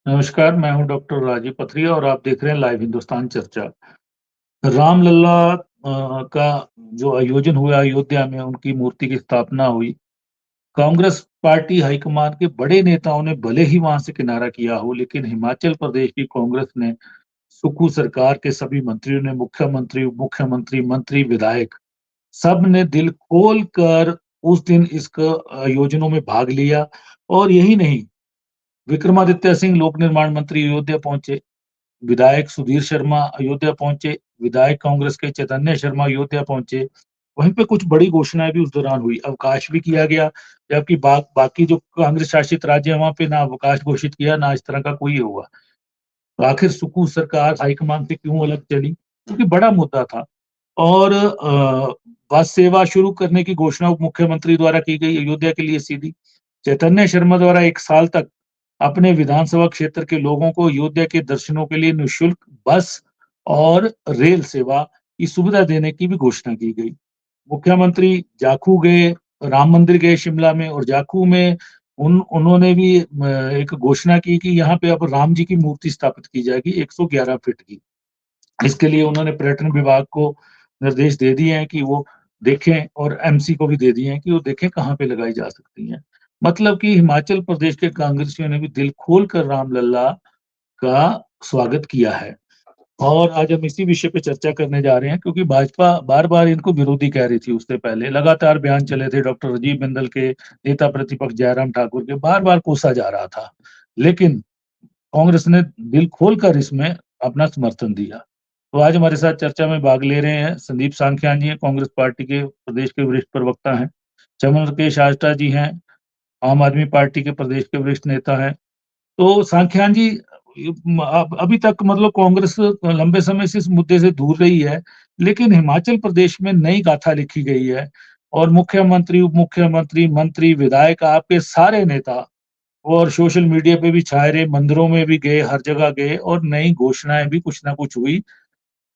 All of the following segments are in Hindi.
नमस्कार, मैं हूँ डॉक्टर राजीव पथरिया और आप देख रहे हैं लाइव हिंदुस्तान चर्चा। रामलला का जो आयोजन हुआ अयोध्या में, उनकी मूर्ति की स्थापना हुई। कांग्रेस पार्टी हाईकमान के बड़े नेताओं ने भले ही वहां से किनारा किया हो, लेकिन हिमाचल प्रदेश की कांग्रेस ने, सुक्खू सरकार के सभी मंत्रियों ने, मुख्यमंत्री, उप मुख्यमंत्री, मंत्री, विधायक, सब ने दिल खोल कर उस दिन इसका आयोजनों में भाग लिया। और यही नहीं, विक्रमादित्य सिंह लोक निर्माण मंत्री अयोध्या पहुंचे, विधायक सुधीर शर्मा अयोध्या पहुंचे, विधायक कांग्रेस के चैतन्य शर्मा अयोध्या पहुंचे। वहीं पे कुछ बड़ी घोषणाएं भी उस दौरान हुई, अवकाश भी किया गया, जबकि बाकी जो कांग्रेस शासित राज्य है वहां पे ना अवकाश घोषित किया, ना इस तरह का कोई हुआ। तो आखिर सुकू सरकार हाईकमान से क्यों अलग चली? क्योंकि बड़ा मुद्दा था। और बस सेवा शुरू करने की घोषणा उप मुख्यमंत्री द्वारा की गई अयोध्या के लिए सीधी। चैतन्य शर्मा द्वारा 1 साल तक अपने विधानसभा क्षेत्र के लोगों को अयोध्या के दर्शनों के लिए निःशुल्क बस और रेल सेवा की सुविधा देने की भी घोषणा की गई। मुख्यमंत्री जाखू गए, राम मंदिर गए शिमला में, और जाखू में उन्होंने भी एक घोषणा की कि यहाँ पे अब राम जी की मूर्ति स्थापित की जाएगी 111 फीट की। इसके लिए उन्होंने पर्यटन विभाग को निर्देश दे दिए हैं कि वो देखें, और एमसी को भी दे दिए हैं कि वो देखें कहाँ पे लगाई जा सकती हैं। मतलब कि हिमाचल प्रदेश के कांग्रेसियों ने भी दिल खोलकर रामलला का स्वागत किया है। और आज हम इसी विषय पे चर्चा करने जा रहे हैं, क्योंकि भाजपा बार-बार इनको विरोधी कह रही थी। उससे पहले लगातार बयान चले थे, डॉक्टर राजीव बिंदल के, नेता प्रतिपक्ष जयराम ठाकुर के, बार-बार कोसा जा रहा था। लेकिन कांग्रेस ने दिल खोलकर इसमें अपना समर्थन दिया। तो आज हमारे साथ चर्चा में भाग ले रहे हैं संदीप सांख्यान जी हैं, कांग्रेस पार्टी के प्रदेश के वरिष्ठ प्रवक्ता हैं। चमनकेश आष्टा जी हैं, आम आदमी पार्टी के प्रदेश के वरिष्ठ नेता हैं। तो सांख्यान जी, अभी तक मतलब कांग्रेस लंबे समय से इस मुद्दे से दूर रही है, लेकिन हिमाचल प्रदेश में नई गाथा लिखी गई है, और मुख्यमंत्री, उप मुख्यमंत्री, मंत्री, विधायक, आपके सारे नेता और सोशल मीडिया पे भी छाए रहे, मंदिरों में भी गए, हर जगह गए, और नई घोषणाएं भी कुछ ना कुछ हुई।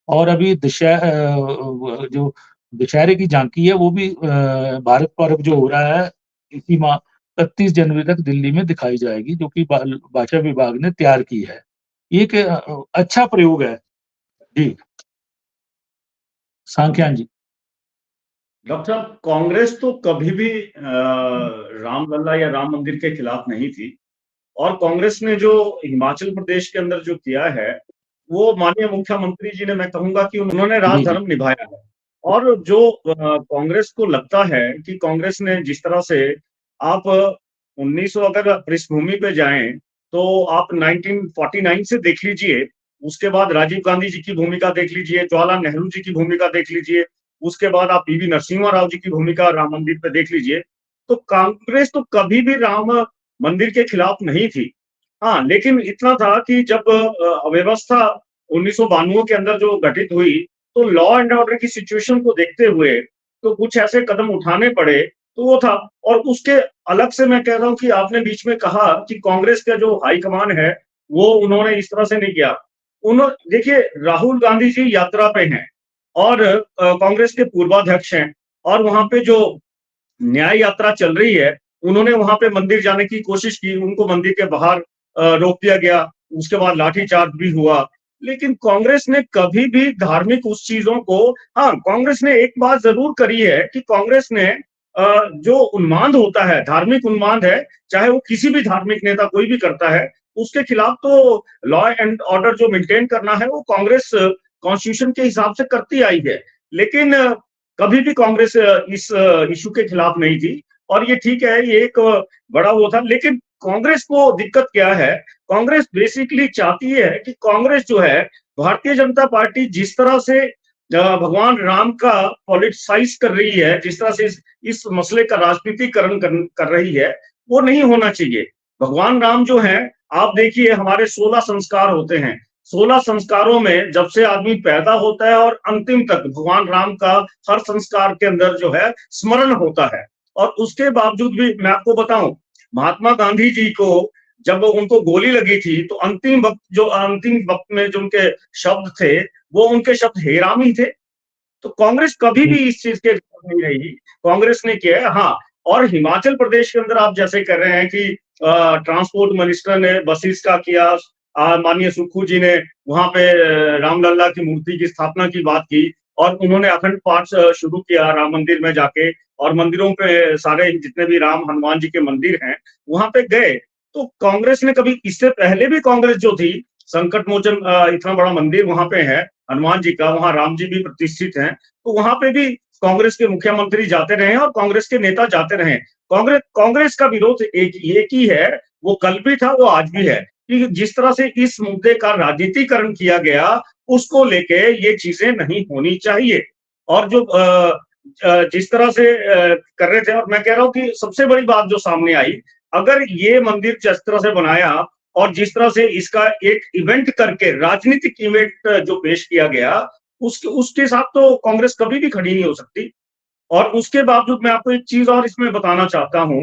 और अभी जो दशहरे की झांकी है वो भी भारत पर्व जो हो रहा है इसी माह 31 जनवरी तक दिल्ली में दिखाई जाएगी, जो कि भाषा विभाग ने तैयार की है। ये एक अच्छा प्रयोग है। जी, सांख्यान जी। डॉक्टर साहब, कांग्रेस तो कभी भी रामलला या राम मंदिर के खिलाफ नहीं थी। और कांग्रेस ने जो हिमाचल प्रदेश के अंदर जो किया है, वो माननीय मुख्यमंत्री जी ने, मैं कहूंगा कि उन्होंने जी, जी। राजधर्म निभाया है। और जो कांग्रेस को लगता है कि कांग्रेस ने जिस तरह से, आप 1900 अगर पृष्ठभूमि पे जाएं तो आप 1949 से देख लीजिए, उसके बाद राजीव गांधी जी की भूमिका देख लीजिए, जवाहरलाल नेहरू जी की भूमिका देख लीजिए, उसके बाद आप पीवी नरसिम्हा राव जी की भूमिका राम मंदिर पे देख लीजिए। तो कांग्रेस तो कभी भी राम मंदिर के खिलाफ नहीं थी। हाँ, लेकिन इतना था कि जब अव्यवस्था 1992 के अंदर जो घटित हुई, तो लॉ एंड ऑर्डर की सिचुएशन को देखते हुए तो कुछ ऐसे कदम उठाने पड़े, तो वो था। और उसके अलग से मैं कह रहा हूँ कि आपने बीच में कहा कि कांग्रेस का जो हाईकमान है, वो उन्होंने इस तरह से नहीं किया। उन्होंने, देखिए, राहुल गांधी जी यात्रा पे हैं और कांग्रेस के पूर्वाध्यक्ष हैं, और वहां पे जो न्याय यात्रा चल रही है, उन्होंने वहां पे मंदिर जाने की कोशिश की, उनको मंदिर के बाहर रोक दिया गया, उसके बाद लाठीचार्ज भी हुआ। लेकिन कांग्रेस ने कभी भी धार्मिक उस चीजों को, हाँ, कांग्रेस ने एक बात जरूर करी है कि कांग्रेस ने जो उन्माद होता है, धार्मिक उन्माद है, चाहे वो किसी भी धार्मिक नेता कोई भी करता है, उसके खिलाफ तो लॉ एंड ऑर्डर जो मेंटेन करना है वो कांग्रेस कॉन्स्टिट्यूशन के हिसाब से करती आई है। लेकिन कभी भी कांग्रेस इस इशू के खिलाफ नहीं थी। और ये ठीक है, ये एक बड़ा वो था। लेकिन कांग्रेस को दिक्कत क्या है, कांग्रेस बेसिकली चाहती है कि कांग्रेस जो है, भारतीय जनता पार्टी जिस तरह से भगवान राम का पॉलिटिसाइज कर रही है, जिस तरह से इस मसले का राजनीतिकरण कर रही है, वो नहीं होना चाहिए। भगवान राम जो है, आप देखिए, हमारे 16 संस्कार होते हैं। 16 संस्कारों में जब से आदमी पैदा होता है और अंतिम तक भगवान राम का हर संस्कार के अंदर जो है स्मरण होता है। और उसके बावजूद भी मैं आपको बताऊं, महात्मा गांधी जी को जब उनको गोली लगी थी, तो अंतिम वक्त में जो उनके शब्द थे, वो उनके शब्द हे राम ही थे। तो कांग्रेस कभी भी जी, इस चीज के खिलाफ नहीं रही। कांग्रेस ने किया है, हाँ। और हिमाचल प्रदेश के अंदर आप जैसे कर रहे हैं कि ट्रांसपोर्ट मिनिस्टर ने बसेस का किया, माननीय सुक्खू जी ने वहां पे रामलला की मूर्ति की स्थापना की बात की और उन्होंने अखंड पाठ शुरू किया राम मंदिर में जाके और मंदिरों पे सारे जितने भी राम हनुमान जी के मंदिर हैं वहां पे गए। तो कांग्रेस ने कभी इससे पहले भी कांग्रेस जो थी संकट मोचन इतना बड़ा मंदिर वहां पे है हनुमान जी का, वहां राम जी भी प्रतिष्ठित हैं, तो वहां पे भी कांग्रेस के मुख्यमंत्री जाते रहे और कांग्रेस के नेता जाते रहे। कांग्रेस का विरोध एक ही है, वो कल भी था वो आज भी है कि जिस तरह से इस मुद्दे का राजनीतिकरण किया गया उसको लेके ये चीजें नहीं होनी चाहिए। और जो जिस तरह से कर रहे थे और मैं कह रहा हूं कि सबसे बड़ी बात जो सामने आई, अगर ये मंदिर जिस तरह से बनाया और जिस तरह से इसका एक इवेंट करके राजनीतिक इवेंट जो पेश किया गया उसके साथ तो कांग्रेस कभी भी खड़ी नहीं हो सकती। और उसके बावजूद मैं आपको एक चीज और इसमें बताना चाहता हूं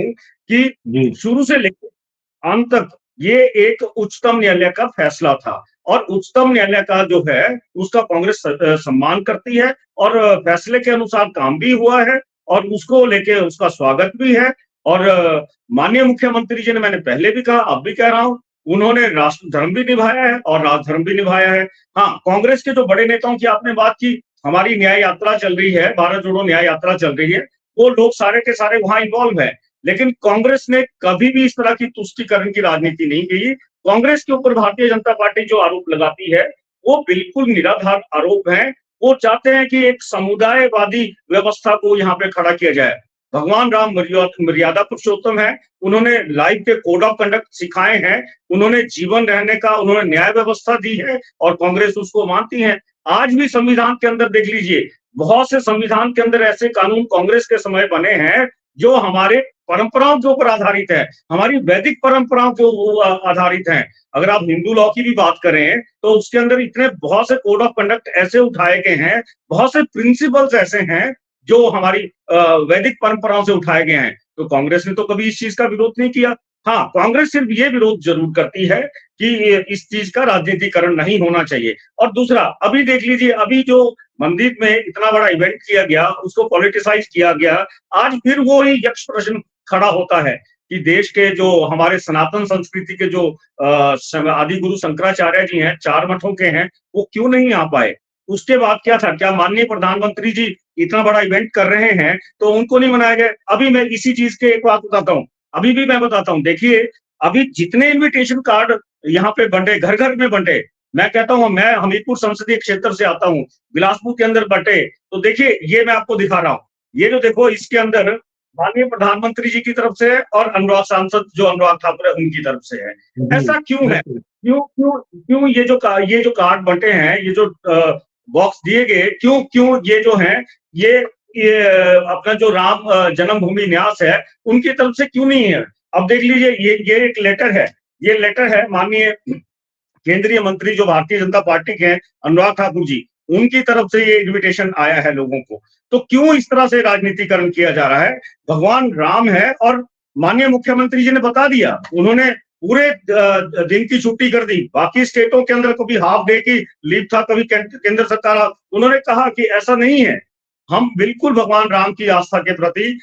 कि जी शुरू से लेकर अंत तक ये एक उच्चतम न्यायालय का फैसला था और उच्चतम न्यायालय का जो है उसका कांग्रेस सम्मान करती है और फैसले के अनुसार काम भी हुआ है और उसको लेके उसका स्वागत भी है। और माननीय मुख्यमंत्री जी ने, मैंने पहले भी कहा अब भी कह रहा हूं, उन्होंने राष्ट्र धर्म भी निभाया है और राजधर्म भी निभाया है। हाँ, कांग्रेस के जो बड़े नेताओं की आपने बात की, हमारी न्याय यात्रा चल रही है, भारत जोड़ो न्याय यात्रा चल रही है, वो लोग सारे के सारे वहां इन्वॉल्व है, लेकिन कांग्रेस ने कभी भी इस तरह की तुष्टीकरण की राजनीति नहीं की। कांग्रेस के ऊपर भारतीय जनता पार्टी जो आरोप लगाती है वो बिल्कुल निराधार आरोप है। वो चाहते हैं कि एक समुदायवादी व्यवस्था को यहाँ पे खड़ा किया जाए। भगवान राम मर्यादा पुरुषोत्तम है, उन्होंने लाइफ के कोड ऑफ कंडक्ट सिखाए हैं, उन्होंने जीवन रहने का उन्होंने न्याय व्यवस्था दी है और कांग्रेस उसको मानती है। आज भी संविधान के अंदर देख लीजिए, बहुत से संविधान के अंदर ऐसे कानून कांग्रेस के समय बने हैं जो हमारे परंपराओं के ऊपर आधारित है, हमारी वैदिक परंपराओं के आधारित है। अगर आप हिंदू लॉ की भी बात करें तो उसके अंदर इतने बहुत से कोड ऑफ कंडक्ट ऐसे उठाए गए हैं, बहुत से प्रिंसिपल्स ऐसे हैं जो हमारी वैदिक परंपराओं से उठाए गए हैं। तो कांग्रेस ने तो कभी इस चीज का विरोध नहीं किया। हाँ, कांग्रेस सिर्फ ये विरोध जरूर करती है कि इस चीज का राजनीतिकरण नहीं होना चाहिए। और दूसरा, अभी देख लीजिए, अभी जो मंदिर में इतना बड़ा इवेंट किया गया उसको पॉलिटिसाइज किया गया, आज फिर वो ही यक्ष प्रश्न खड़ा होता है कि देश के जो हमारे सनातन संस्कृति के जो आदि गुरु शंकराचार्य जी हैं, 4 मठों के हैं, वो क्यों नहीं आ पाए। उसके बाद क्या था, क्या माननीय प्रधानमंत्री जी इतना बड़ा इवेंट कर रहे हैं तो उनको नहीं मनाया गया। अभी मैं इसी चीज के एक बात बताता हूँ, अभी भी मैं बताता हूँ, देखिए अभी जितने इन्विटेशन कार्ड यहाँ पे बंटे, घर घर में बंटे, मैं कहता हूँ, मैं हमीरपुर संसदीय क्षेत्र से आता हूँ, बिलासपुर के अंदर बंटे, तो देखिए ये मैं आपको दिखा रहा हूँ, ये जो देखो इसके अंदर माननीय प्रधानमंत्री जी की तरफ से है और अनुराग सांसद जो अनुराग ठाकुर है उनकी तरफ से है। ऐसा क्यों है, क्यों क्यों क्यों ये जो कार्ड बंटे हैं, ये जो बॉक्स दिए गए, क्यों क्यों ये जो है ये अपना जो राम जन्मभूमि न्यास है उनकी तरफ से क्यों नहीं है। अब देख लीजिए, ये एक लेटर है, ये लेटर है माननीय केंद्रीय मंत्री जो भारतीय जनता पार्टी के हैं अनुराग ठाकुर जी, उनकी तरफ से ये इन्विटेशन आया है लोगों को। तो क्यों इस तरह से राजनीतिकरण किया जा रहा है। भगवान राम है और माननीय मुख्यमंत्री जी ने बता दिया, उन्होंने पूरे दिन की छुट्टी कर दी। बाकी स्टेटों के अंदर कभी हाफ डे की लीव था, कभी केंद्र सरकार, उन्होंने कहा कि ऐसा नहीं है, हम बिल्कुल भगवान राम की आस्था के प्रति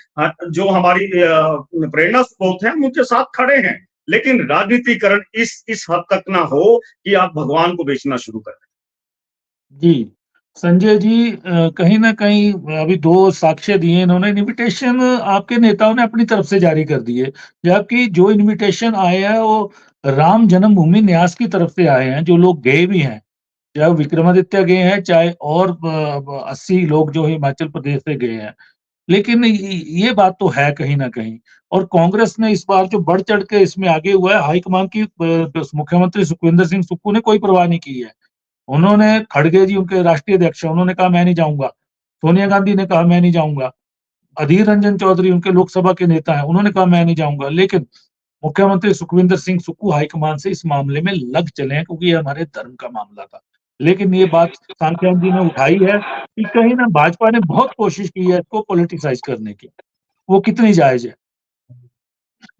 जो हमारी प्रेरणा स्रोत है उनके साथ खड़े हैं, लेकिन राजनीतिकरण इस हद तक ना हो कि आप भगवान को बेचना शुरू कर दें। जी, संजय जी, कहीं न कहीं अभी 2 साक्ष्य दिए इन्होंने, इन्विटेशन आपके नेताओं ने अपनी तरफ से जारी कर दिए, जबकि जो इन्विटेशन आए हैं वो राम जन्मभूमि न्यास की तरफ से आए हैं, जो लोग गए भी हैं। चाहे वो विक्रमादित्य गए हैं, चाहे और 80 लोग जो हिमाचल प्रदेश से गए हैं। लेकिन ये बात तो है कहीं न कहीं, और कांग्रेस ने इस बार जो बढ़-चढ़ के इसमें आगे हुआ है, हाईकमान की मुख्यमंत्री सुखविंदर सिंह सुक्खू ने कोई परवाह नहीं की है। उन्होंने, खड़गे जी उनके राष्ट्रीय अध्यक्ष हैं, उन्होंने कहा मैं नहीं जाऊँगा। सोनिया गांधी ने कहा मैं नहीं जाऊँगा। अधीर रंजन चौधरी उनके लोकसभा के नेता हैं, उन्होंने कहा मैं नहीं जाऊँगा। लेकिन मुख्यमंत्री सुखविंदर सिंह सुक्खू हाईकमान से इस मामले में लग चले हैं, क्योंकि ये हमारे धर्म का मामला था। लेकिन ये बात सांख्यान जी ने उठाई है कि कहीं ना भाजपा ने बहुत कोशिश की है इसको पॉलिटिसाइज करने की, वो कितनी जायज है।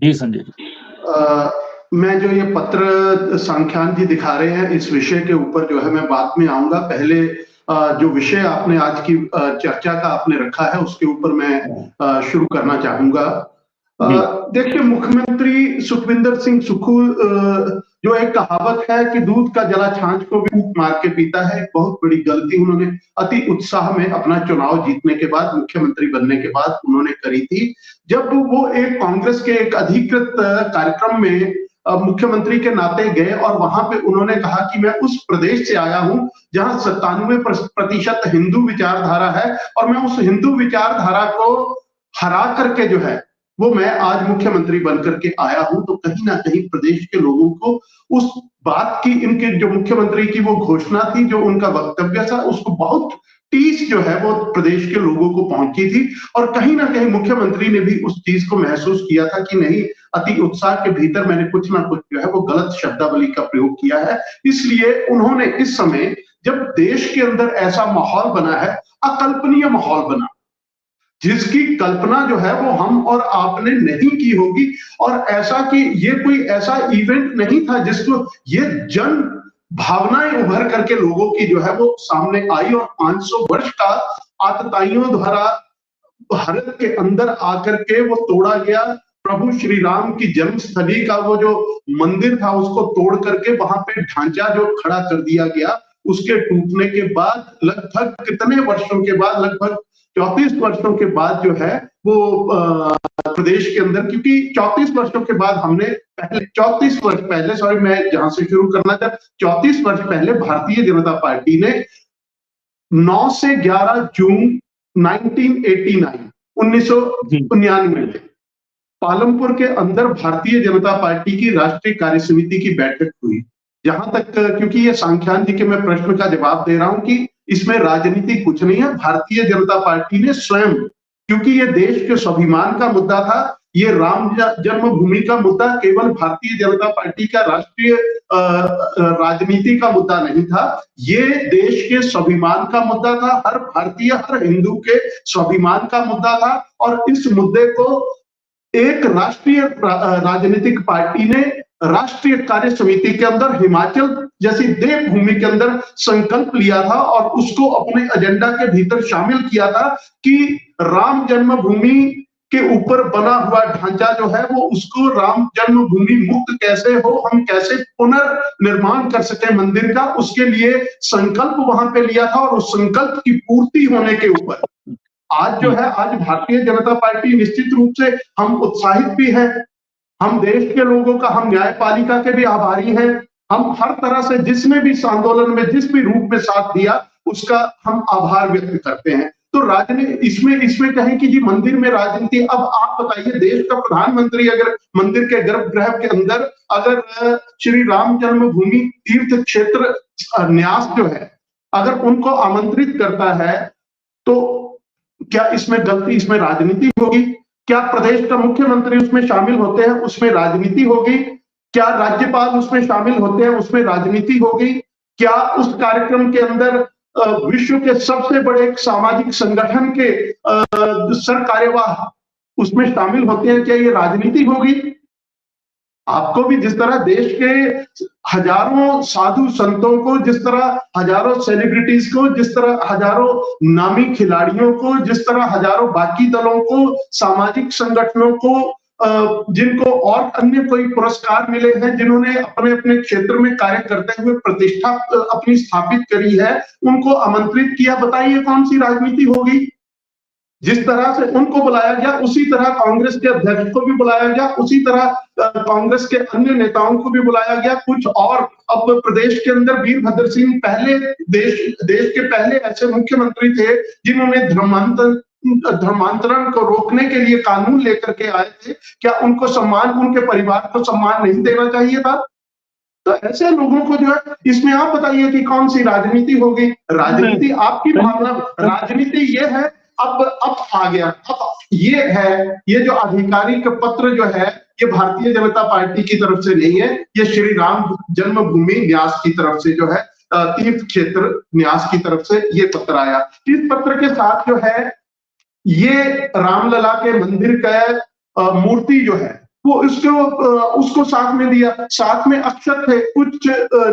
जी संजय जी। मैं जो ये पत्र सांख्यान जी दिखा रहे हैं, इस विषय के ऊपर जो है मैं बाद में आऊंगा। पहले जो विषय आपने आज की चर्चा का आपने रखा है उसके ऊपर मैं शुरू करना चाहूंगा। देखिए, मुख्यमंत्री सुखविंदर सिंह सुक्खू, जो एक कहावत है कि दूध का जला छाछ को भी फूंक मार के पीता है, बहुत बड़ी गलती उन्होंने अति उत्साह में अपना चुनाव जीतने के बाद, मुख्यमंत्री बनने के बाद उन्होंने करी थी। जब वो एक कांग्रेस के एक अधिकृत कार्यक्रम में मुख्यमंत्री के नाते गए और वहां पे उन्होंने कहा कि मैं उस प्रदेश से आया हूं जहां 97% हिंदू विचारधारा है और मैं उस हिंदू विचारधारा को हरा करके जो है वो मैं आज मुख्यमंत्री बनकर के आया हूं, तो कहीं ना कहीं प्रदेश के लोगों को उस बात की, इनके जो मुख्यमंत्री की वो घोषणा थी, जो उनका वक्तव्य था, उसको बहुत टीस जो है वो प्रदेश के लोगों को पहुंची थी। और कहीं ना कहीं मुख्यमंत्री ने भी उस चीज को महसूस किया था कि नहीं, अति उत्साह के भीतर मैंने कुछ ना कुछ जो है वो गलत शब्दावली का प्रयोग किया है। इसलिए उन्होंने इस समय, जब देश के अंदर ऐसा माहौल बना है, अकल्पनीय माहौल बना, जिसकी कल्पना जो है वो हम और आपने नहीं की होगी, और ऐसा कि ये कोई ऐसा इवेंट नहीं था जिसको ये जन भावनाएं उभर करके लोगों की जो है वो सामने आई और 500 वर्ष का आतताइयों द्वारा भारत के अंदर आकर के वो तोड़ा गया। प्रभु श्री राम की जन्मस्थली का वो जो मंदिर था उसको तोड़ करके वहां पे ढांचा जो खड़ा कर दिया गया, उसके टूटने के बाद लगभग कितने वर्षों के बाद, लगभग 34 वर्षों के बाद जो है वो प्रदेश के अंदर, क्योंकि 34 वर्षों के बाद हमने पहले 34 वर्ष पहले, सॉरी मैं जहां से शुरू करना था, 34 वर्ष पहले भारतीय जनता पार्टी ने 9 से 11 जून 1999 में पालमपुर के अंदर भारतीय जनता पार्टी की राष्ट्रीय कार्य समिति की बैठक हुई। जहां तक, क्योंकि ये सांख्यान जी के मैं प्रश्न का जवाब दे रहा हूं कि इसमें राजनीति कुछ नहीं है, भारतीय जनता पार्टी ने स्वयं, क्योंकि ये देश के स्वाभिमान का मुद्दा था, ये राम जन्मभूमि का मुद्दा केवल भारतीय जनता पार्टी का राष्ट्रीय राजनीति का मुद्दा नहीं था, ये देश के स्वाभिमान का मुद्दा था, हर भारतीय, हर हिंदू के स्वाभिमान का मुद्दा था। और इस मुद्दे को एक राष्ट्रीय राजनीतिक पार्टी ने राष्ट्रीय कार्य समिति के अंदर हिमाचल जैसी देवभूमि के अंदर संकल्प लिया था और उसको अपने एजेंडा के भीतर शामिल किया था कि राम जन्मभूमि के ऊपर बना हुआ ढांचा जो है वो, उसको राम जन्मभूमि मुक्त कैसे हो, हम कैसे पुनर्निर्माण कर सके मंदिर का, उसके लिए संकल्प वहां पे लिया था। और उस संकल्प की पूर्ति होने के ऊपर आज जो है, आज भारतीय जनता पार्टी निश्चित रूप से हम उत्साहित भी है, हम देश के लोगों का, हम न्यायपालिका के भी आभारी हैं, हम हर तरह से जिसने भी इस आंदोलन में जिस भी रूप में साथ दिया उसका हम आभार व्यक्त करते हैं। तो राजनीति इसमें कहें कि जी मंदिर में राजनीति, अब आप बताइए, देश का प्रधानमंत्री अगर मंदिर के गर्भगृह के अंदर अगर श्री राम जन्मभूमि तीर्थ क्षेत्र न्यास जो है अगर उनको आमंत्रित करता है तो क्या इसमें गलती, इसमें राजनीति होगी? क्या प्रदेश का मुख्यमंत्री उसमें शामिल होते हैं, उसमें राजनीति होगी? क्या राज्यपाल उसमें शामिल होते हैं, उसमें राजनीति होगी? क्या उस कार्यक्रम के अंदर विश्व के सबसे बड़े सामाजिक संगठन के सर कार्यवाह उसमें शामिल होते हैं, क्या ये राजनीति होगी? आपको भी जिस तरह देश के हजारों साधु संतों को, जिस तरह हजारों सेलिब्रिटीज को, जिस तरह हजारों नामी खिलाड़ियों को, जिस तरह हजारों बाकी दलों को, सामाजिक संगठनों को, जिनको और अन्य कोई पुरस्कार मिले हैं, जिन्होंने अपने अपने क्षेत्र में कार्य करते हुए प्रतिष्ठा अपनी स्थापित करी है, उनको आमंत्रित किया। बताइए कौन सी राजनीति होगी? जिस तरह से उनको बुलाया गया उसी तरह कांग्रेस के अध्यक्ष को भी बुलाया गया, उसी तरह कांग्रेस के अन्य नेताओं को भी बुलाया गया। कुछ और अब प्रदेश के अंदर वीरभद्र सिंह पहले देश के पहले ऐसे मुख्यमंत्री थे जिन्होंने धर्मांतरण को रोकने के लिए कानून लेकर के आए थे। क्या उनको सम्मान, उनके परिवार को सम्मान नहीं देना चाहिए था? तो ऐसे लोगों को जो है, इसमें आप बताइए कि कौन सी राजनीति होगी? राजनीति आपकी भावना, राजनीति ये है अब आ गया, अब ये है, ये जो आधिकारिक पत्र जो है ये भारतीय जनता पार्टी की तरफ से नहीं है, ये श्री राम जन्मभूमि न्यास की तरफ से जो है, तीर्थ क्षेत्र न्यास की तरफ से ये पत्र आया। इस पत्र के साथ जो है ये रामलला के मंदिर का मूर्ति जो है वो उसको साथ में दिया। साथ में अक्षत थे, कुछ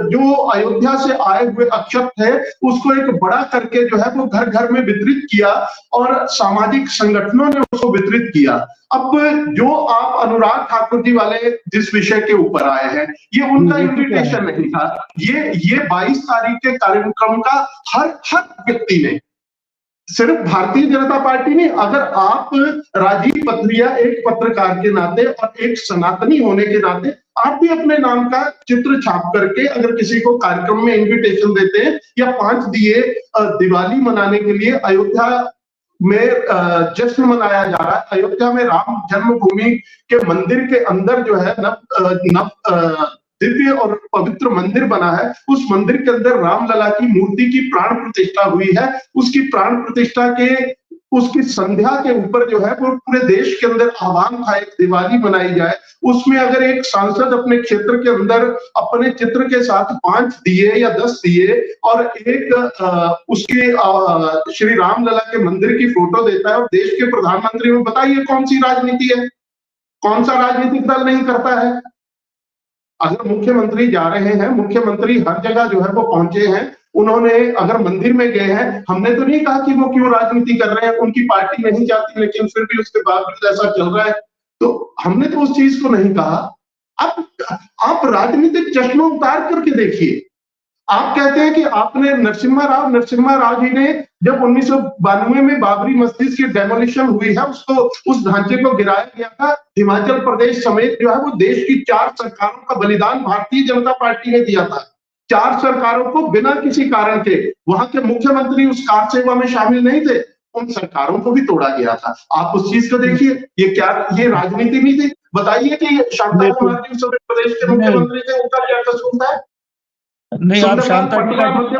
जो अयोध्या से आए हुए अक्षत थे उसको एक बड़ा करके जो है वो घर घर में वितरित किया और सामाजिक संगठनों ने उसको वितरित किया। अब जो आप अनुराग ठाकुर जी वाले जिस विषय के ऊपर आए हैं, ये उनका इन्विटेशन नहीं था, ये 22 तारीख के कार्यक्रम का हर व्यक्ति ने, सिर्फ भारतीय जनता पार्टी ने, अगर आप राजीव पथरिया एक पत्रकार के नाते और एक सनातनी होने के नाते आप भी अपने नाम का चित्र छाप करके अगर किसी को कार्यक्रम में इनविटेशन देते हैं या 5 दिए दिवाली मनाने के लिए अयोध्या में जश्न मनाया जा रहा है, अयोध्या में राम जन्मभूमि के मंदिर के अंदर जो है नव दिव्य और पवित्र मंदिर बना है, उस मंदिर के अंदर रामलला की मूर्ति की प्राण प्रतिष्ठा हुई है, उसकी प्राण प्रतिष्ठा के उसकी संध्या के ऊपर जो है वो पूरे देश के अंदर आह्वान था एक दिवाली मनाई जाए। उसमें अगर एक सांसद अपने क्षेत्र के अंदर अपने चित्र के साथ 5 दिए या 10 दिए और एक उसके श्री रामलला के मंदिर की फोटो देता है और देश के प्रधानमंत्री में, बताइए कौन सी राजनीति है? कौन सा राजनीतिक दल नहीं करता है? अगर मुख्यमंत्री जा रहे हैं, मुख्यमंत्री हर जगह जो है वो पहुंचे हैं, उन्होंने अगर मंदिर में गए हैं, हमने तो नहीं कहा कि वो क्यों राजनीति कर रहे हैं, उनकी पार्टी नहीं चाहती लेकिन फिर भी उसके बावजूद ऐसा चल रहा है, तो हमने तो उस चीज को नहीं कहा। अब आप राजनीतिक चश्मा उतार करके देखिए, आप कहते हैं कि आपने नरसिम्हा राव जी ने जब 1992 में बाबरी मस्जिद की डेमोलिशन हुई है, उसको उस ढांचे को गिराया गया था, हिमाचल प्रदेश समेत जो है वो देश की 4 सरकारों का बलिदान भारतीय जनता पार्टी ने दिया था। 4 सरकारों को बिना किसी कारण के, वहां के मुख्यमंत्री उस कार सेवा में शामिल नहीं थे, उन सरकारों को भी तोड़ा गया था। आप उस चीज को देखिए, ये राजनीति नहीं थी। बताइए कि शांता कुमार जी उत्तर प्रदेश के मुख्यमंत्री थे, उनका क्या कसूर था? नहीं, आप शांता जी का मध्य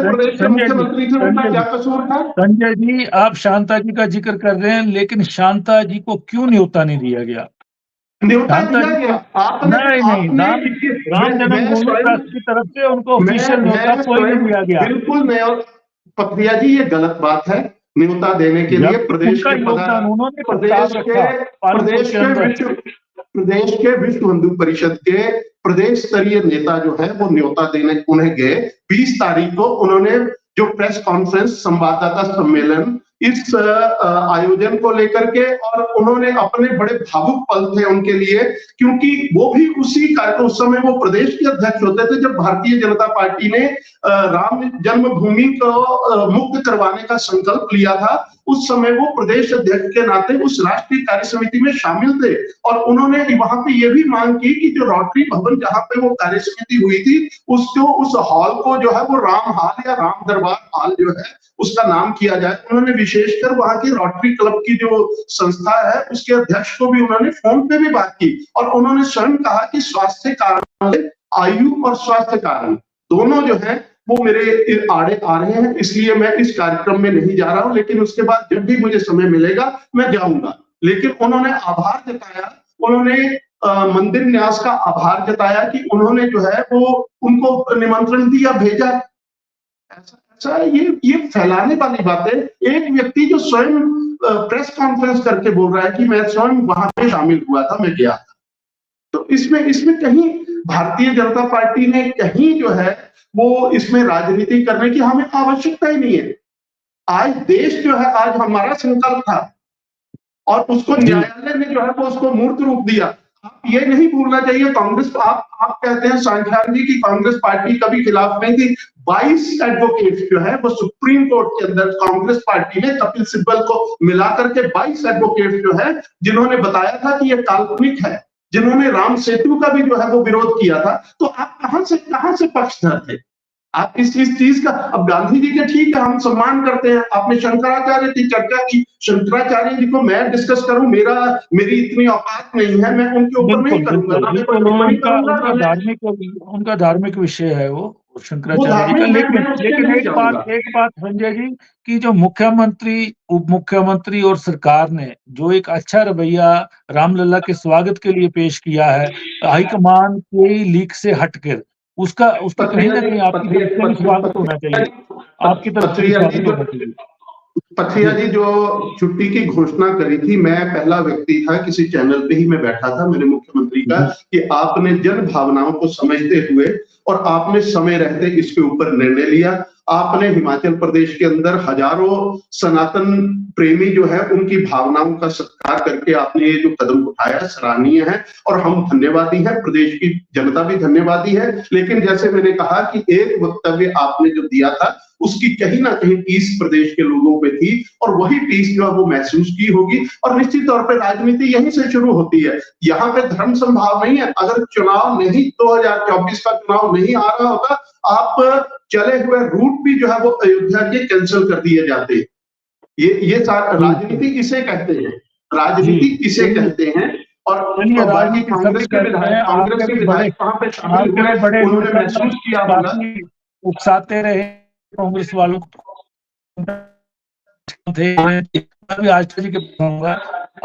प्रदेश के मुख्यमंत्री थे, उनका क्या कसूर था? संजय जी, आप शांता जी का जिक्र कर रहे हैं, लेकिन शांता जी को क्यों न्योता नहीं दिया गया? न्योता दिया गया, नहीं, राम जन्मभूमि ट्रस्ट की तरफ से उनको ऑफिशियल न्योता कोई नहीं दिया गया। बिल्कुल नहीं। और पथरिया जी, ये गलत बात है। न्योता देने के लिए प्रदेश के विश्व हिंदू परिषद के प्रदेश स्तरीय नेता जो है वो न्योता देने उन्हें गए। 20 तारीख को उन्होंने जो प्रेस कॉन्फ्रेंस, संवाददाता सम्मेलन, इस आयोजन को लेकर के, और उन्होंने अपने बड़े भावुक पल थे उनके लिए, क्योंकि वो भी उसी कार्यक्रम, उस समय वो प्रदेश के अध्यक्ष होते थे जब भारतीय जनता पार्टी ने राम जन्मभूमि को मुक्त करवाने का संकल्प लिया था। उस समय वो प्रदेश अध्यक्ष के नाते उस राष्ट्रीय कार्य समिति में शामिल थे और उन्होंने वहां पे ये भी मांग की कि जो रोटरी भवन जहां पे वो कार्य समिति हुई थी, उसको, उस हॉल को जो है वो राम हॉल या राम दरबार हॉल जो है उसका नाम किया जाए। उन्होंने विशेषकर वहां के रोटरी क्लब की जो संस्था है उसके अध्यक्ष को भी उन्होंने फोन पे भी बात की और उन्होंने स्वयं कहा कि स्वास्थ्य कारण, आयु और स्वास्थ्य कारण दोनों जो है वो मेरे आड़े आ रहे हैं, इसलिए मैं इस कार्यक्रम में नहीं जा रहा हूं, लेकिन उसके बाद जब भी मुझे समय मिलेगा मैं जाऊंगा। लेकिन उन्होंने आभार जताया, उन्होंने मंदिर न्यास का आभार जताया कि उन्होंने जो है वो उनको निमंत्रण दिया, भेजा। ऐसा ये फैलाने वाली बात है। एक व्यक्ति जो स्वयं प्रेस कॉन्फ्रेंस करके बोल रहा है कि मैं स्वयं वहां पे शामिल हुआ था, मैं गया था, तो इसमें कहीं भारतीय जनता पार्टी ने कहीं जो है वो इसमें राजनीति करने की हमें आवश्यकता ही नहीं है। आज देश जो है, आज हमारा संकल्प था और उसको न्यायालय ने जो है वो उसको मूर्त रूप दिया। आप ये नहीं भूलना चाहिए, कांग्रेस, आप कहते हैं सांख्यान जी की कांग्रेस पार्टी कभी खिलाफ नहीं थी। 22 एडवोकेट्स जो है वो सुप्रीम कोर्ट के अंदर कांग्रेस पार्टी ने कपिल सिब्बल को मिलाकर के 22 एडवोकेट्स जो है जिन्होंने बताया था कि ये काल्पनिक है, जिन्होंने राम सेतु का भी जो है वो विरोध किया था। तो आप कहां से पक्षधर थे? आप इस चीज का, अब गांधी जी के ठीक है हम सम्मान करते हैं, आपने शंकराचार्य की चर्चा की, शंकराचार्य जी को मैं डिस्कस करूं, मेरी इतनी औकात नहीं है, मैं उनके ऊपर नहीं करूंगा। उनका धार्मिक विषय है वो शंकराचार्य जी का। लेकिन एक बात संजय जी की, जो मुख्यमंत्री, उप मुख्यमंत्री और सरकार ने जो एक अच्छा रवैया रामलला के स्वागत के लिए पेश किया है, हाईकमान के लीक से हटकर, उसका कहीं ना कहीं आपकी तरफ से स्वागत होना चाहिए, आपकी तरफ से स्वागत होना चाहिए। पथिया जी जो छुट्टी की घोषणा करी थी, मैं पहला व्यक्ति था, किसी चैनल पे ही मैं बैठा था मेरे मुख्यमंत्री का, कि आपने जन भावनाओं को समझते हुए और आपने समय रहते इसके ऊपर निर्णय लिया। आपने हिमाचल प्रदेश के अंदर हजारों सनातन प्रेमी जो है उनकी भावनाओं का सत्कार करके आपने ये जो कदम उठाया सराहनीय है और हम धन्यवादी हैं, प्रदेश की जनता भी धन्यवादी है। लेकिन जैसे मैंने कहा कि एक वक्तव्य आपने जो दिया था उसकी कहीं ना कहीं टीस प्रदेश के लोगों पे थी और वही टीस जो है वो महसूस की होगी। और निश्चित तौर पे राजनीति यहीं से शुरू होती है, यहाँ पे धर्म संभाव नहीं है। अगर चुनाव नहीं 2024 का चुनाव नहीं आ रहा होता, आप चले हुए रूट भी जो है वो अयोध्या के कैंसिल कर दिए जाते। ये राजनीति किसे कहते हैं, राजनीति किसे कहते हैं। और बाकी कांग्रेस के विधायक वहां पे शामिल हुए, उन्होंने महसूस किया होगा, उकसाते रहे कांग्रेस वालों को थे। अभी आस्था जी के कहूंगा,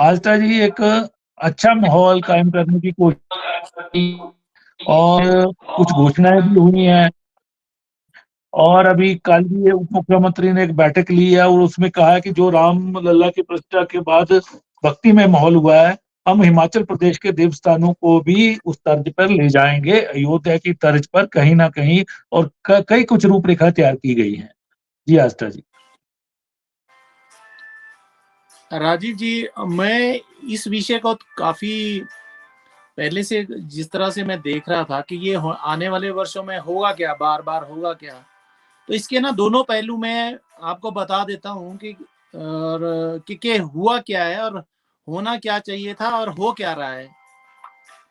आस्था जी एक अच्छा माहौल कायम करने की कोशिश और कुछ घोषणाएं भी हुई हैं। और अभी कल भी उप मुख्यमंत्री ने एक बैठक ली है और उसमें कहा है कि जो राम लल्ला की प्रतिष्ठा के बाद भक्ति में माहौल हुआ है, हम हिमाचल प्रदेश के देव स्थानों को भी उस तर्ज पर ले जाएंगे, अयोध्या की तर्ज पर कहीं ना कहीं। और कई कुछ रूपरेखा तैयार की गई है। जी आस्था जी। राजीव जी, मैं इस विषय को काफी पहले से जिस तरह से मैं देख रहा था कि ये आने वाले वर्षों में होगा क्या, बार बार होगा क्या, तो इसके ना दोनों पहलू मैं आपको बता देता हूँ कि हुआ क्या है और होना क्या चाहिए था और हो क्या रहा है।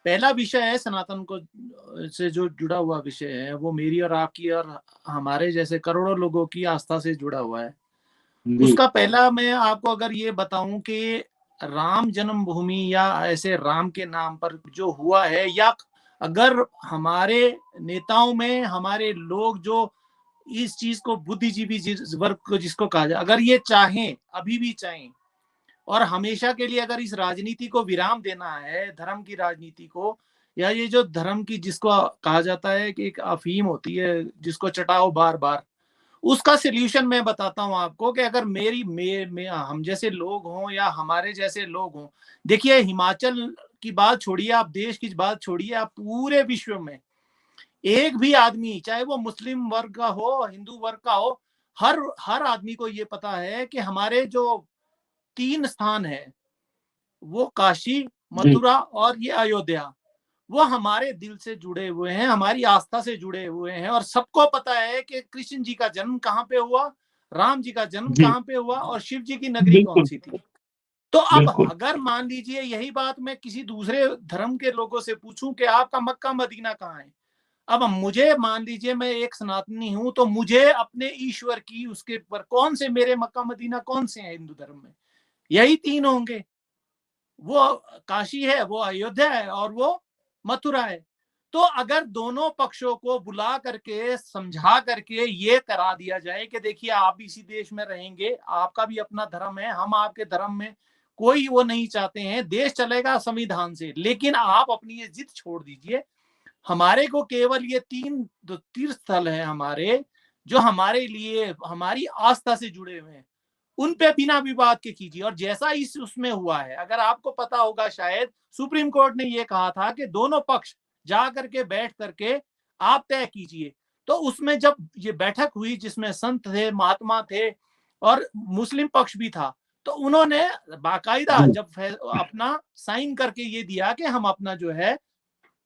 पहला विषय है सनातन को से जो जुड़ा हुआ विषय है, वो मेरी और आपकी और हमारे जैसे करोड़ों लोगों की आस्था से जुड़ा हुआ है। उसका पहला मैं आपको अगर ये बताऊं कि राम जन्मभूमि या ऐसे राम के नाम पर जो हुआ है, या अगर हमारे नेताओं में हमारे लोग जो इस चीज को बुद्धिजीवी वर्ग को जिसको कहा जाए, अगर ये चाहें, अभी भी चाहें और हमेशा के लिए अगर इस राजनीति को विराम देना है, धर्म की राजनीति को, या ये जो धर्म की जिसको कहा जाता है कि एक अफीम होती है जिसको चटाओ बार बार, उसका सॉल्यूशन मैं बताता हूं आपको कि अगर हम जैसे लोग हों या हमारे जैसे लोग हों। देखिए, हिमाचल की बात छोड़िए, आप देश की बात छोड़िए, आप पूरे विश्व में एक भी आदमी, चाहे वो मुस्लिम वर्ग का हो, हिंदू वर्ग का हो, हर आदमी को ये पता है कि हमारे जो 3 स्थान है, वो काशी, मथुरा और ये अयोध्या, वो हमारे दिल से जुड़े हुए हैं, हमारी आस्था से जुड़े हुए हैं। और सबको पता है कि कृष्ण जी का जन्म कहाँ पे हुआ, राम जी का जन्म कहाँ पे हुआ और शिव जी की नगरी कौन सी थी। तो अब अगर मान लीजिए यही बात मैं किसी दूसरे धर्म के लोगों से पूछूं कि आपका मक्का मदीना कहाँ है, अब मुझे मान लीजिए मैं एक सनातनी हूं, तो मुझे अपने ईश्वर की उसके पर कौन से मेरे मक्का मदीना कौन से हैं हिंदू धर्म में, यही 3 होंगे। वो काशी है, वो अयोध्या है और वो मथुरा है। तो अगर दोनों पक्षों को बुला करके समझा करके ये करा दिया जाए कि देखिए आप इसी देश में रहेंगे, आपका भी अपना धर्म है, हम आपके धर्म में कोई वो नहीं चाहते हैं, देश चलेगा संविधान से, लेकिन आप अपनी ये जिद छोड़ दीजिए। हमारे को केवल ये 3 तीर्थ स्थल है हमारे, जो हमारे लिए हमारी आस्था से जुड़े हुए हैं, उन पे बिना विवाद के कीजिए। और जैसा इस उसमें हुआ है, अगर आपको पता होगा, शायद सुप्रीम कोर्ट ने ये कहा था कि दोनों पक्ष जा करके बैठ करके आप तय कीजिए। तो उसमें जब ये बैठक हुई जिसमें संत थे, महात्मा थे और मुस्लिम पक्ष भी था, तो उन्होंने बाकायदा जब अपना साइन करके ये दिया कि हम अपना जो है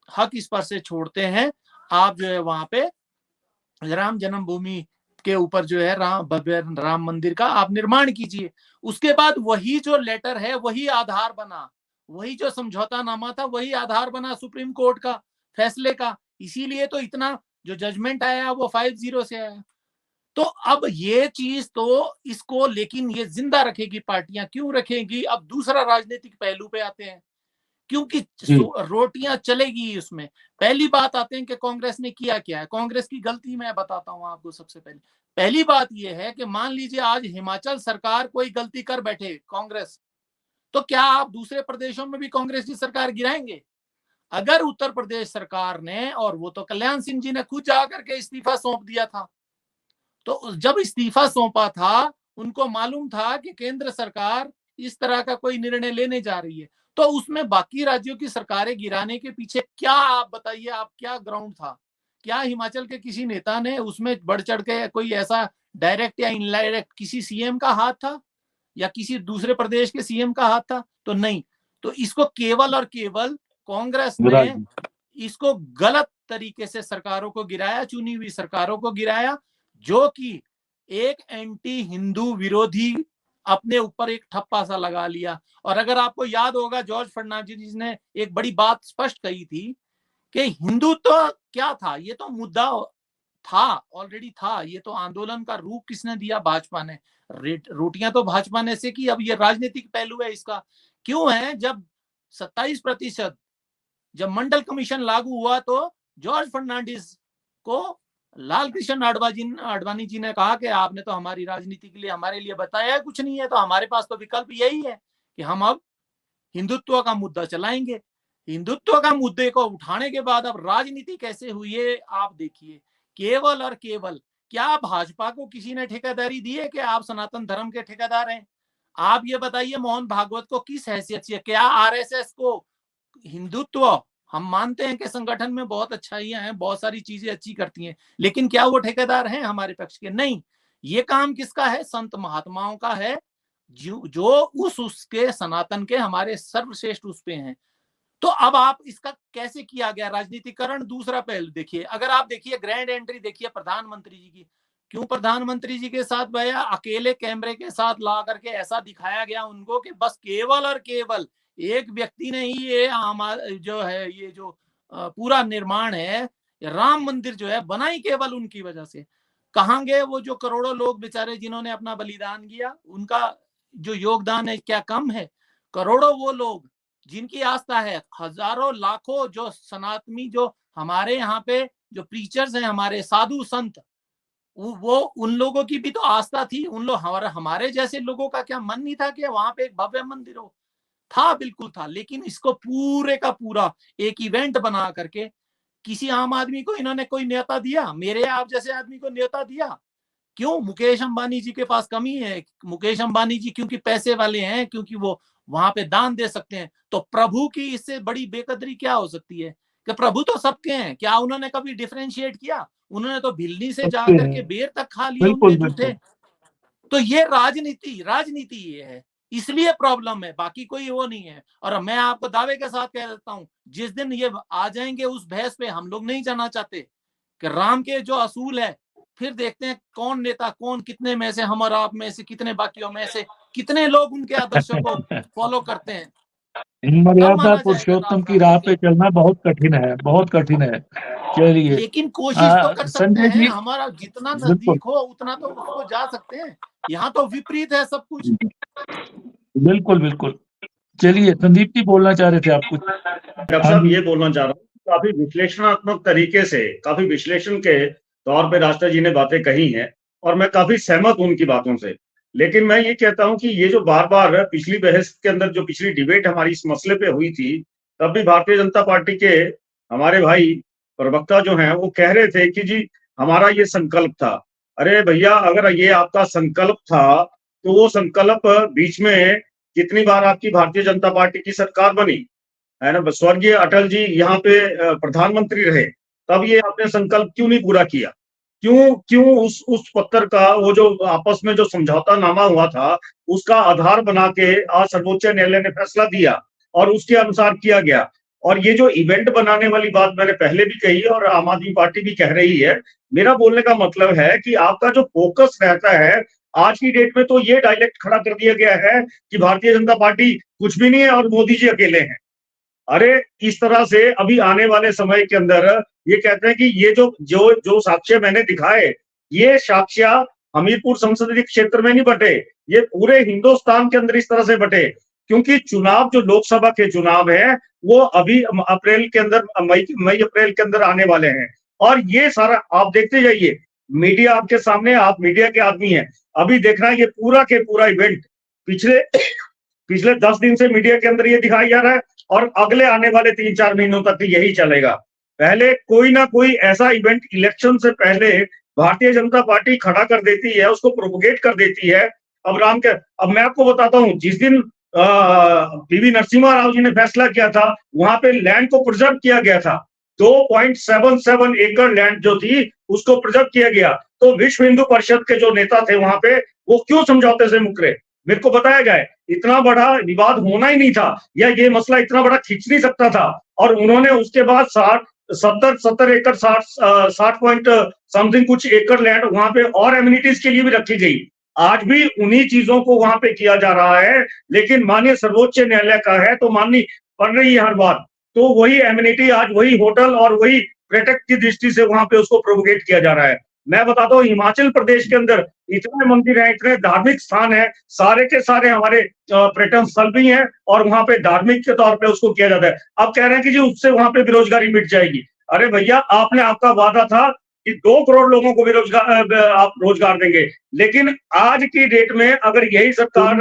हक इस पर से छोड़ते हैं, आप जो है वहां पे राम जन्मभूमि के ऊपर जो है भव्य राम मंदिर का आप निर्माण कीजिए। उसके बाद वही जो लेटर है वही आधार बना, वही जो समझौता नामा था वही आधार बना सुप्रीम कोर्ट का फैसले का। इसीलिए तो इतना जो जजमेंट आया वो 5-0 से आया। तो अब ये चीज तो इसको, लेकिन ये जिंदा रखेगी पार्टियां, क्यों रखेगी। अब दूसरा राजनीतिक पहलू पे आते हैं, क्योंकि रोटियां चलेगी उसमें। पहली बात आते हैं कि कांग्रेस ने किया क्या है। कांग्रेस की गलती मैं बताता हूं आपको। सबसे पहली बात यह है कि मान लीजिए आज हिमाचल सरकार कोई गलती कर बैठे कांग्रेस, तो क्या आप दूसरे प्रदेशों में भी कांग्रेस की सरकार गिराएंगे। अगर उत्तर प्रदेश सरकार ने, और वो तो कल्याण सिंह जी ने खुद जाकर के इस्तीफा सौंप दिया था, तो जब इस्तीफा सौंपा था उनको मालूम था कि केंद्र सरकार इस तरह का कोई निर्णय लेने जा रही है, तो उसमें बाकी राज्यों की सरकारें गिराने के पीछे क्या, आप बताइए, आप क्या ग्राउंड था? क्या हिमाचल के किसी नेता ने उसमें बढ़ चढ़ के कोई ऐसा डायरेक्ट या इनडायरेक्ट किसी सीएम का हाथ था या किसी दूसरे प्रदेश के सीएम का हाथ था? तो नहीं। तो इसको केवल और केवल कांग्रेस ने इसको गलत तरीके से सरकारों को गिराया, चुनी हुई सरकारों को गिराया, जो कि एक एंटी हिंदू विरोधी अपने ऊपर एक ठप्पा सा लगा लिया। और अगर आपको याद होगा, जॉर्ज फर्नांडिस ने एक बड़ी बात स्पष्ट कही थी कि हिंदुत्व तो क्या था, ये तो मुद्दा था, ऑलरेडी था, ये तो आंदोलन का रूप किसने दिया? भाजपा ने। रोटियां तो भाजपा ने से की, अब ये राजनीतिक पहलू है इसका। क्यों है? जब 27% जब मंडल कमीशन लागू हुआ तो जॉर्ज फर्नांडिस को लाल कृष्ण आडवाणी जी ने कहा कि आपने तो हमारी राजनीति के लिए हमारे लिए बताया कुछ नहीं है, तो हमारे पास तो विकल्प यही है कि हम अब हिंदुत्व का मुद्दा चलाएंगे। हिंदुत्व का मुद्दे को उठाने के बाद अब राजनीति कैसे हुई है आप देखिए। केवल और केवल क्या भाजपा को किसी ने ठेकेदारी दी है कि आप सनातन धर्म के ठेकेदार हैं? आप ये बताइए मोहन भागवत को किस हैसियत से, क्या आरएसएस को हिंदुत्व, हम मानते हैं कि संगठन में बहुत अच्छाइयां हैं, बहुत सारी चीजें अच्छी करती हैं, लेकिन क्या वो ठेकेदार हैं हमारे पक्ष के? नहीं। ये काम किसका है? संत महात्माओं का है, जो उसके सनातन के हमारे सर्वश्रेष्ठ उस पे हैं। तो अब आप इसका कैसे किया गया राजनीतिकरण? दूसरा पहलू देखिए, अगर आप देखिए ग्रैंड एंट्री देखिए प्रधानमंत्री जी की, क्यों प्रधानमंत्री जी के साथ भैया अकेले कैमरे के साथ ला करके ऐसा दिखाया गया उनको कि बस केवल और केवल एक व्यक्ति ने ही ये जो है, ये जो पूरा निर्माण है, राम मंदिर जो है बना ही केवल उनकी वजह से। कहाँ गए वो जो करोड़ों लोग बेचारे जिन्होंने अपना बलिदान किया? उनका जो योगदान है क्या कम है? करोड़ों वो लोग जिनकी आस्था है, हजारों लाखों जो सनातनी, जो हमारे यहाँ पे जो प्रीचर्स हैं, हमारे साधु संत, वो उन लोगों की भी तो आस्था थी। उन लोग हमारे जैसे लोगों का क्या मन नहीं था कि वहां पे एक भव्य मंदिर हो? था, बिल्कुल था। लेकिन इसको पूरे का पूरा एक इवेंट बना करके किसी आम आदमी को इन्होंने कोई न्योता दिया? मेरे आप जैसे आदमी को न्योता दिया? क्यों? मुकेश अंबानी जी के पास कमी है? मुकेश अंबानी जी क्योंकि पैसे वाले हैं, क्योंकि वो वहां पे दान दे सकते हैं। तो प्रभु की इससे बड़ी बेकदरी क्या हो सकती है कि प्रभु तो सबके हैं? क्या उन्होंने कभी डिफरेंशिएट किया? उन्होंने तो भिल्ली से जाकर के बेर तक खा लिए उनके जूठे। तो ये राजनीति ये है, इसलिए प्रॉब्लम है, बाकी कोई वो नहीं है। और मैं आपको दावे के साथ कह देता हूं, जिस दिन ये आ जाएंगे उस बहस पे, हम लोग नहीं जाना चाहते कि राम के जो असूल है, फिर देखते हैं कौन नेता, कौन कितने में से, हम और आप में से कितने, बाकियों में से कितने लोग उनके आदर्शों को फॉलो करते हैं। मर्यादा पुरुषोत्तम की राह पे चलना बहुत कठिन है, बहुत कठिन है। चलिए, लेकिन कोशिश तो कर सकते हैं, हमारा जितना नजदीक हो उतना तो उसको जा सकते हैं। यहाँ तो विपरीत है सब कुछ। बिल्कुल बिल्कुल। चलिए, संदीप जी बोलना चाह रहे थे आप कुछ? डॉक्टर साहब, ये बोलना चाह रहा हूँ, काफी विश्लेषणात्मक तरीके से, काफी विश्लेषण के तौर पे राष्ट्र जी ने बातें कही हैं और मैं काफी सहमत हूं उनकी बातों से। लेकिन मैं ये कहता हूं कि ये जो बार बार पिछली बहस के अंदर, जो पिछली डिबेट हमारी इस मसले पे हुई थी, तब भी भारतीय जनता पार्टी के हमारे भाई प्रवक्ता जो हैं वो कह रहे थे कि जी हमारा ये संकल्प था। अरे भैया, अगर ये आपका संकल्प था तो वो संकल्प बीच में कितनी बार आपकी भारतीय जनता पार्टी की सरकार बनी है ना, स्वर्गीय अटल जी यहाँ पे प्रधानमंत्री रहे, तब ये आपने संकल्प क्यों नहीं पूरा किया? क्यों उस पत्र का, वो जो आपस में जो समझौता नामा हुआ था, उसका आधार बना के आज सर्वोच्च न्यायालय ने फैसला दिया और उसके अनुसार किया गया। और ये जो इवेंट बनाने वाली बात मैंने पहले भी कही और आम आदमी पार्टी भी कह रही है, मेरा बोलने का मतलब है कि आपका जो फोकस रहता है, आज की डेट में तो ये डायलेक्ट खड़ा कर दिया गया है कि भारतीय जनता पार्टी कुछ भी नहीं है और मोदी जी अकेले हैं। अरे इस तरह से अभी आने वाले समय के अंदर ये कहते हैं कि ये जो साक्ष्य मैंने दिखाए, ये साक्ष्य हमीरपुर संसदीय क्षेत्र में नहीं बटे, ये पूरे हिंदुस्तान के अंदर इस तरह से बटे, क्योंकि चुनाव, जो लोकसभा के चुनाव है, वो अभी अप्रैल के अंदर, मई अप्रैल के अंदर आने वाले हैं। और ये सारा आप देखते जाइए, मीडिया आपके सामने, आप मीडिया के आदमी हैं, अभी देखना ये पूरा के पूरा इवेंट पिछले 10 दिन से मीडिया के अंदर ये दिखाया जा रहा है और अगले आने वाले 3-4 महीनों तक यही चलेगा। पहले कोई ना कोई ऐसा इवेंट इलेक्शन से पहले भारतीय जनता पार्टी खड़ा कर देती है, उसको प्रोपोगेट कर देती है अब अब मैं आपको बताता हूँ, जिस दिन पीवी नरसिम्हा राव जी ने फैसला किया था, वहां पे लैंड को प्रिजर्व किया गया था। 2.77 एकड़ लैंड जो थी उसको प्रिजर्व किया गया। तो विश्व हिंदू परिषद के जो नेता थे वहां पे, वो क्यों समझौते से मुकरे? मेरे को बताया जाए, इतना बड़ा विवाद होना ही नहीं था, या ये मसला इतना बड़ा खींच नहीं सकता था। और उन्होंने उसके बाद 70 एकड़ 60 पॉइंट समथिंग कुछ एकड़ लैंड वहां पे और एम्यूनिटीज के लिए भी रखी गई। आज भी उन्हीं चीजों को वहां पे किया जा रहा है, लेकिन माननीय सर्वोच्च न्यायालय का है तो माननी पड़ रही है हर बात। तो वही एम्यूनिटी आज वही होटल और वही पर्यटक की दृष्टि से वहां पे उसको प्रोपोगेट किया जा रहा है। मैं बताता हूँ, हिमाचल प्रदेश के अंदर इतने मंदिर हैं, इतने धार्मिक स्थान है, सारे के सारे हमारे पर्यटन स्थल भी हैं, और वहां पे धार्मिक के तौर पे उसको किया जाता है। अब कह रहे हैं कि जी उससे वहां पे बेरोजगारी मिट जाएगी। अरे भैया, आपका वादा था कि 2 करोड़ लोगों को आप रोजगार देंगे, लेकिन आज की डेट में अगर यही सरकार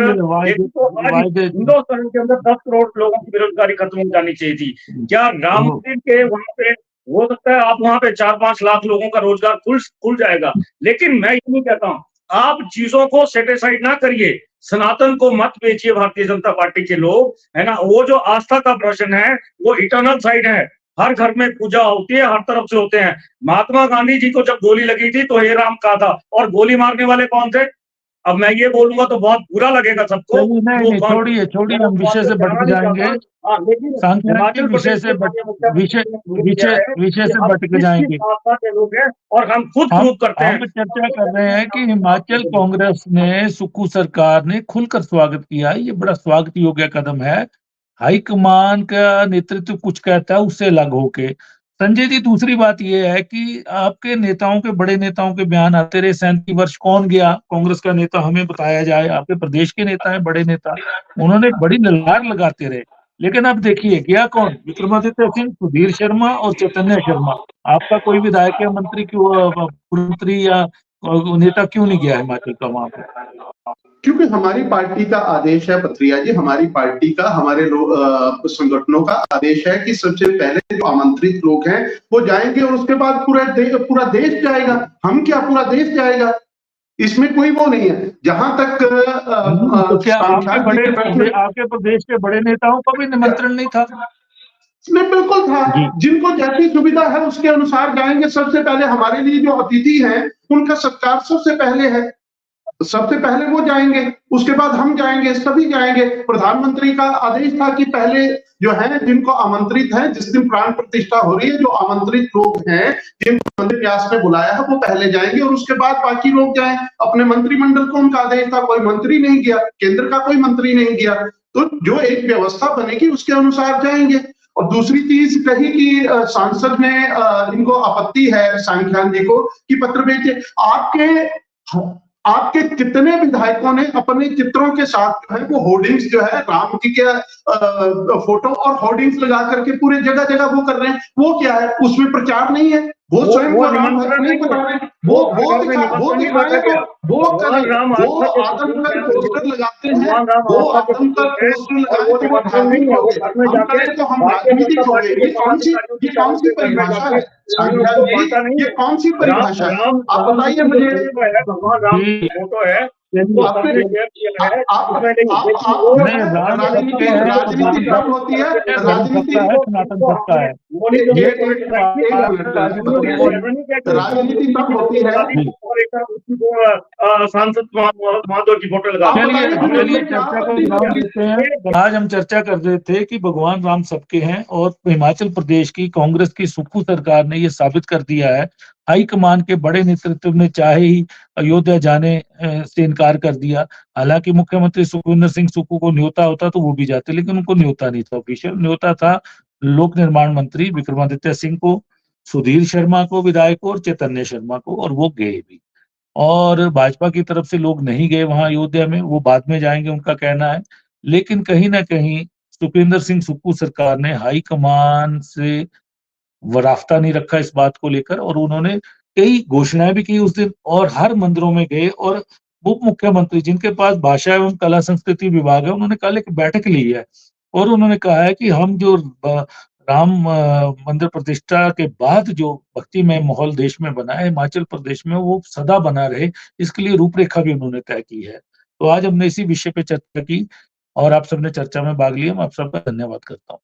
हिंदुस्तान के अंदर 10 करोड़ लोगों की बेरोजगारी खत्म हो जानी चाहिए थी। क्या राम मंदिर के वहां पे हो सकता है आप वहां पे 4-5 लाख लोगों का रोजगार खुल जाएगा? लेकिन मैं ये नहीं कहता हूँ, आप चीजों को सेटिसाइड ना करिए, सनातन को मत बेचिए भारतीय जनता पार्टी के लोग, है ना। वो जो आस्था का प्रश्न है वो इटर्नल साइड है, हर घर में पूजा होती है, हर तरफ से होते हैं। महात्मा गांधी जी को जब गोली लगी थी तो हे राम कहा था, और गोली मारने वाले कौन थे? अब मैं ये बोलूंगा तो बहुत बुरा लगेगा सबको। छोड़िए हम विषय से भटक जाएंगे, सांख्यिकी विषय से भटक जाएंगे, और हम खुद प्रूव करते हैं। हम चर्चा कर रहे हैं कि हिमाचल कांग्रेस ने, सुक्खू सरकार ने खुलकर स्वागत किया, ये बड़ा स्वागत योग्य कदम है। हाईकमान का नेतृत्व कुछ कहता है उससे अलग होके। संजय जी, दूसरी बात यह है कि आपके नेताओं के, बड़े नेताओं के बयान आते रहे, 37 वर्ष कौन गया कांग्रेस का नेता, हमें बताया जाए। आपके प्रदेश के नेता हैं, बड़े नेता, उन्होंने बड़ी ललकार लगाते रहे, लेकिन अब देखिए गया कौन? विक्रमादित्य सिंह, सुधीर शर्मा और चैतन्य शर्मा। आपका कोई विधायक या मंत्री क्यों, मंत्री या नेता क्यों नहीं गया हिमाचल का वहां पे? क्योंकि हमारी पार्टी का आदेश है पथरिया जी, हमारी पार्टी का, हमारे संगठनों का आदेश है कि सबसे पहले जो आमंत्रित लोग हैं वो जाएंगे, और उसके बाद पूरा देश जाएगा। हम क्या, पूरा देश जाएगा, इसमें कोई वो नहीं है। जहां तक क्या आपके प्रदेश के बड़े नेताओं का भी निमंत्रण नहीं था? नहीं, बिल्कुल था। जिनको जैसी सुविधा है उसके अनुसार जाएंगे। सबसे पहले हमारे लिए जो अतिथि हैं उनका सत्कार सबसे पहले है, सबसे पहले वो जाएंगे, उसके बाद हम जाएंगे, सभी जाएंगे। प्रधानमंत्री का आदेश था कि पहले जो है जिनको आमंत्रित है, जिस दिन प्राण प्रतिष्ठा हो रही है, जो आमंत्रित लोग हैं जिनको मंदिर व्यास ने बुलाया है वो पहले जाएंगे, और उसके बाद बाकी लोग जाएं। अपने मंत्रिमंडल को उनका आदेश था, कोई मंत्री नहीं गया, केंद्र का कोई मंत्री नहीं गया। तो जो एक व्यवस्था बनेगी उसके अनुसार जाएंगे। और दूसरी चीज कही कि सांसद ने इनको आपत्ति है, सांख्यान जी को, कि पत्र भेजे। आपके कितने विधायकों ने अपने चित्रों के साथ जो है वो होर्डिंग्स, जो है राम जी के फोटो और होर्डिंग्स लगा करके पूरे जगह जगह वो कर रहे हैं। वो क्या है, उसमें प्रचार नहीं है, वो स्वयं को राम भक्त नहीं बता रहे, वो आतंक का पोस्टर लगाते हैं, वो आतंक का पोस्टर लगाते हैं, वो धार्मिक हो गए। हम करें तो हम राजनीतिक हो गए। ये कौन सी परिभाषा है? ये कौन सी परिभाषा है? आप बताइए मुझे। भगवान राम फोटो है, राजनीति कब होती है? राजनीति कब होती है? सांसद महादेव की फोटो लगा। आज हम चर्चा कर रहे थे कि भगवान राम सबके हैं, और हिमाचल प्रदेश की कांग्रेस की सुक्खू सरकार ने ये साबित कर दिया है। हाईकमान के बड़े नेतृत्व ने चाहे ही अयोध्या जाने से इनकार कर दिया। हालांकि मुख्यमंत्री सुखविंदर सिंह सुक्खू को न्योता होता तो वो भी जाते, लेकिन उनको न्योता नहीं था, ऑफिशियल न्योता था लोक निर्माण मंत्री विक्रमादित्य सिंह को, सुधीर शर्मा को विधायक को, और चैतन्य शर्मा को, और वो गए भी। और भाजपा की तरफ से लोग नहीं गए वहां अयोध्या में, वो बाद में जाएंगे उनका कहना है। लेकिन कहीं ना कहीं सुखविंदर सिंह सुक्खू सरकार ने हाईकमान से राफ्ता नहीं रखा इस बात को लेकर, और उन्होंने कई घोषणाएं भी की उस दिन, और हर मंदिरों में गए। और उप मुख्यमंत्री जिनके पास भाषा एवं कला संस्कृति विभाग है, उन्होंने कल एक बैठक ली है, और उन्होंने कहा है कि हम जो राम मंदिर प्रतिष्ठा के बाद जो भक्तिमय माहौल देश में बना है, हिमाचल प्रदेश में वो सदा बना रहे, इसके लिए रूपरेखा भी उन्होंने तय की है। तो आज हमने इसी विषय पे चर्चा की और आप सबने चर्चा में भाग लिया। मैं आप सबका धन्यवाद करता हूँ।